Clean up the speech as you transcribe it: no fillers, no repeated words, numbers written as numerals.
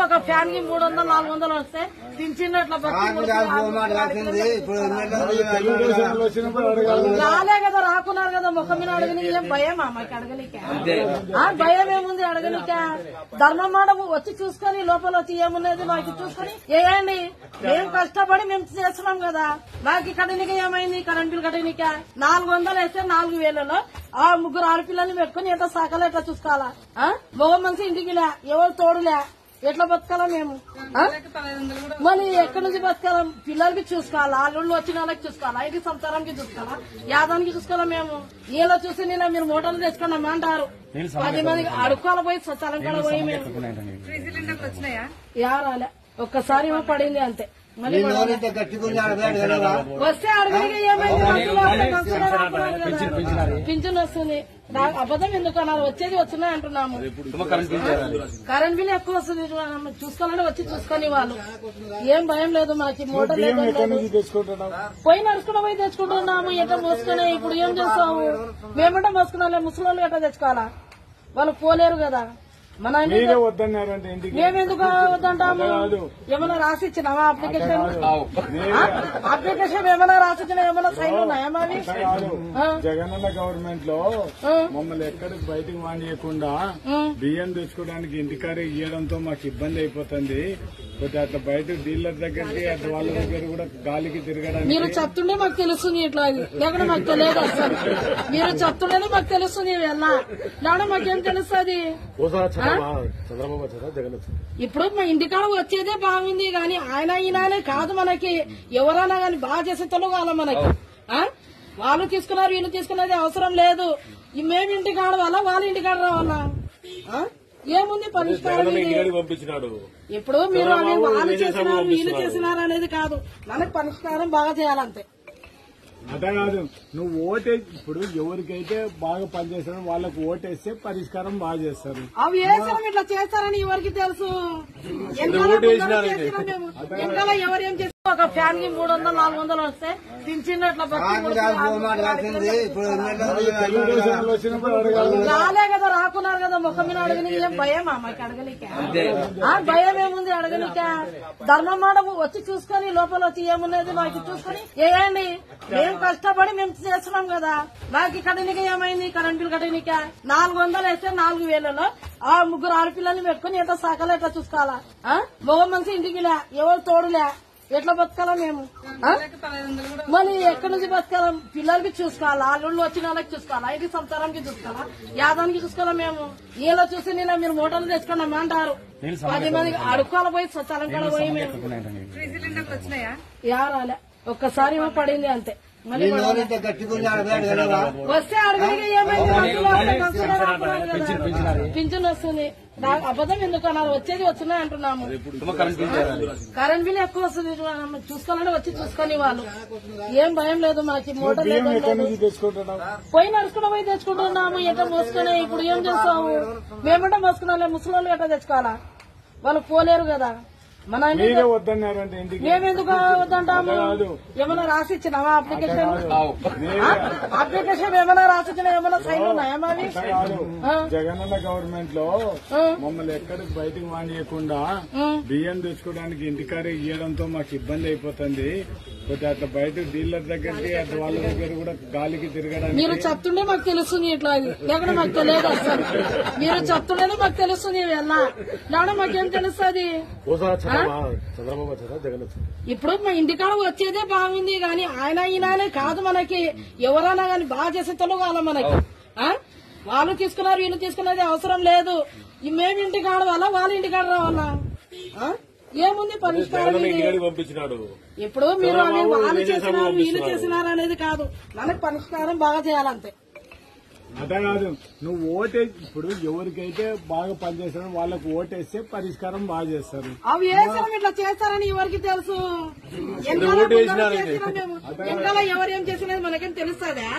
ఒక ఫ్యాన్ కి 300-400 వస్తే పింఛన్ అట్లా రాలే కదా, రాకున్నారు కదా, ముఖం మీద అడగని ఏం భయమా మాకు అడగనిక? భయం ఏముంది అడగనిక? ధర్మం మాడము వచ్చి చూసుకొని లోపల వచ్చి ఏమున్నది మాకు చూసుకొని వేయండి. మేము కష్టపడి మేము చేస్తున్నాం కదా. మాకు కట్టనిక ఏమైంది? కరెంట్ బిల్ కట్టనిక 400 వేస్తే 4000లో ఆ ముగ్గురు ఆడపిల్లల్ని పెట్టుకుని ఎట్లా సాకాలో ఎట్లా చూసుకోవాలా? మగ మనిషి ఇంటికి లే, ఎవరు తోడులే, ఎట్లా బతకాలా మేము? మళ్ళీ ఎక్కడి నుంచి బతకాలా? పిల్లలకి చూసుకోవాలా, అల్లుళ్ళు వచ్చిన వాళ్ళకి చూసుకోవాలా, ఇది సంసారానికి చూసుకోవాలా, యాదానికి చూసుకోవాలా? మేము ఇలా చూసి నేను మీరు మోటార్లు తెచ్చుకున్నాం అంటారు. 10 మంది అడుక్కోవాలి పోయి స్వచ్ఛాలం కూడా పోయి మేము రాలే. ఒక్కసారి ఏమో పడింది అంతే. మళ్ళీ వస్తే అడగలిగా ఏమైంది? పింఛన్ వస్తుంది. అబద్ధం ఎందుకు అన్నారు? వచ్చేది వచ్చినాయి అంటున్నాము. కరెంట్ బిల్ ఎక్కువ వస్తుంది చూసుకోవాలని వచ్చి చూసుకొని వాళ్ళు ఏం భయం లేదు మనకి. మోటార్ పోయి నడుచుకుంటూ పోయి తెచ్చుకుంటున్నాము. ఎట్లా మోసుకునే ఇప్పుడు ఏం చేస్తాము? మేమంటే మోసుకున్నా, ముసలి వాళ్ళు ఎట్లా తెచ్చుకోవాలా? వాళ్ళు పోలేరు కదా. మేమెందుకు వద్దంటాము? ఏమైనా రాసిచ్చినావా అప్లికేషన్? అప్లికేషన్ ఏమైనా రాసిచ్చినా? ఏమైనా సైన్లు ఉన్నాయా మావి? జగనన్న గవర్నమెంట్ లో మమ్మల్ని ఎక్కడికి బయటకు మానేయకుండా బియ్యం తెచ్చుకోవడానికి ఇంటికాడే ఇవ్వడంతో మాకు ఇబ్బంది అయిపోతుంది. కొద్దిగా అట్లా బయట డీలర్ దగ్గరికి అట్లా వాళ్ళ దగ్గర కూడా గాలికి తిరగడానికి మీరు చెప్తుండే మాకు తెలుస్తుంది. ఇట్లా లేకుండా మాకు తెలియదు అసలు. మీరు చెప్తుండేనే మాకు తెలుస్తుంది. లేకుండా మాకేం తెలుస్తుంది? ఇప్పుడు మా ఇంటికాడ వచ్చేదే బాగుంది కానీ ఆయన ఈయననే కాదు మనకి. ఎవరైనా కానీ బాగా చేసే తొలగాల మనకి. వాళ్ళు తీసుకున్నారు, వీళ్ళు తీసుకున్నది అవసరం లేదు. మేము ఇంటికాడ వాళ్ళ వాళ్ళ ఇంటికాడ రావాలా? ఏముంది పరిష్కారం? ఇప్పుడు మీరు వాళ్ళు చేసినారు వీళ్ళు చేసినారు అనేది కాదు, మనకి పరిష్కారం బాగా చేయాలంతే. అదే కాదు, నువ్వు ఓటేసి ఇప్పుడు ఎవరికైతే బాగా పనిచేస్తారో వాళ్ళకు ఓటేస్తే పరిష్కారం బాగా చేస్తారు. అవి వేసాం ఇట్లా చేస్తారని ఎవరికి తెలుసు? ఇంకా ఎవరేం చేస్తారు? ఒక ఫ్యాన్ కి 300-400 వస్తే పింఛన్ అట్లా రాలే కదా, రాకున్నారు కదా, ముఖం మీద అడగని ఏం భయమా మాకు అడగనిక? భయం ఏముంది అడగనిక? ధర్మం మాడము వచ్చి చూసుకొని లోపల వచ్చి ఏమున్నది మాకు చూసుకొని వేయండి. మేము కష్టపడి మేము చేస్తున్నాం కదా. మాకు కట్టనిక ఏమైంది? కరెంట్ బిల్ కట్టనిక 400 వేస్తే 4000లో ఆ ముగ్గురు ఆడపిల్లల్ని పెట్టుకుని ఎట్లా సాకాలో ఎట్లా చూసుకోవాలా? మగ మనిషి ఇంటికి లే, ఎవరు తోడులే, ఎట్లా బతకాలా మేము? మళ్ళీ ఎక్కడి నుంచి బతకాలా? పిల్లలకి చూసుకోవాలా, అల్లుళ్ళు వచ్చిన వాళ్ళకి చూసుకోవాలా, ఇది సంసారానికి చూసుకోవాలా, యాదానికి చూసుకోవాలా? మేము ఇలా చూసి నేను మీరు మోటార్లు తెచ్చుకున్నాం అంటారు. 10 మంది అడుక్కోవాలి పోయి స్వచ్ఛాలం కూడా పోయి మేము రాలే. ఒక్కసారి ఏమో పడింది అంతే. మళ్ళీ వస్తే అడగలిగా ఏమైంది? పింఛన్ వస్తుంది. అబద్ధం ఎందుకు అన్నారు? వచ్చేది వచ్చినాయి అంటున్నాము. కరెంట్ బిల్ ఎక్కువ వస్తుంది చూసుకోవాలని వచ్చి చూసుకొని వాళ్ళు ఏం భయం లేదు మనకి. మోటార్ పోయి నడుచుకుంటూ పోయి తెచ్చుకుంటున్నాము. ఎట్లా మోసుకునే ఇప్పుడు ఏం చేస్తాము? మేమంటే మోసుకున్నా, ముసలి వాళ్ళు ఎట్లా తెచ్చుకోవాలా? వాళ్ళు పోలేరు కదా. మేమెందుకు వద్దంటాము? ఏమైనా రాసిచ్చినావా అప్లికేషన్? అప్లికేషన్ ఏమైనా రాసిచ్చినా? ఏమైనా సైన్లు ఉన్నాయా మావి? జగనన్న గవర్నమెంట్ లో మమ్మల్ని ఎక్కడికి బయటకు మానేయకుండా బియ్యం తెచ్చుకోవడానికి ఇంటికాడే ఇవ్వడంతో మాకు ఇబ్బంది అయిపోతుంది. కొద్దిగా అట్లా బయట డీలర్ దగ్గరికి అట్లా వాళ్ళ దగ్గర కూడా గాలికి తిరగడానికి మీరు చెప్తుండే మాకు తెలుస్తుంది. ఇట్లా లేకుండా మాకు తెలియదు అసలు. మీరు చెప్తుండేనే మాకు తెలుస్తుంది. లేకుండా మాకేం తెలుస్తుంది? ఇప్పుడు మా ఇంటికాడ వచ్చేదే బాగుంది కానీ ఆయన ఈయననే కాదు మనకి. ఎవరైనా కానీ బాగా చేసే తొలగాల మనకి. వాళ్ళు తీసుకున్నారు, వీళ్ళు తీసుకున్నది అవసరం లేదు. మేము ఇంటికాడ వాళ్ళ వాళ్ళ ఇంటికాడ రావాలా? ఏముంది పరిష్కారం? ఇప్పుడు మీరు వాళ్ళు చేసినారు వీళ్ళు చేసినారు అనేది కాదు, మనకి పరిష్కారం బాగా చేయాలంతే. అదే కాదు, నువ్వు ఓటేసి ఇప్పుడు ఎవరికైతే బాగా పనిచేస్తారో వాళ్ళకు ఓటేస్తే పరిష్కారం బాగా చేస్తారు. అవి వేసాం ఇట్లా చేస్తారని ఎవరికి తెలుసు? ఇంకా ఎవరేం చేసినది మనకేం తెలుస్తుందా?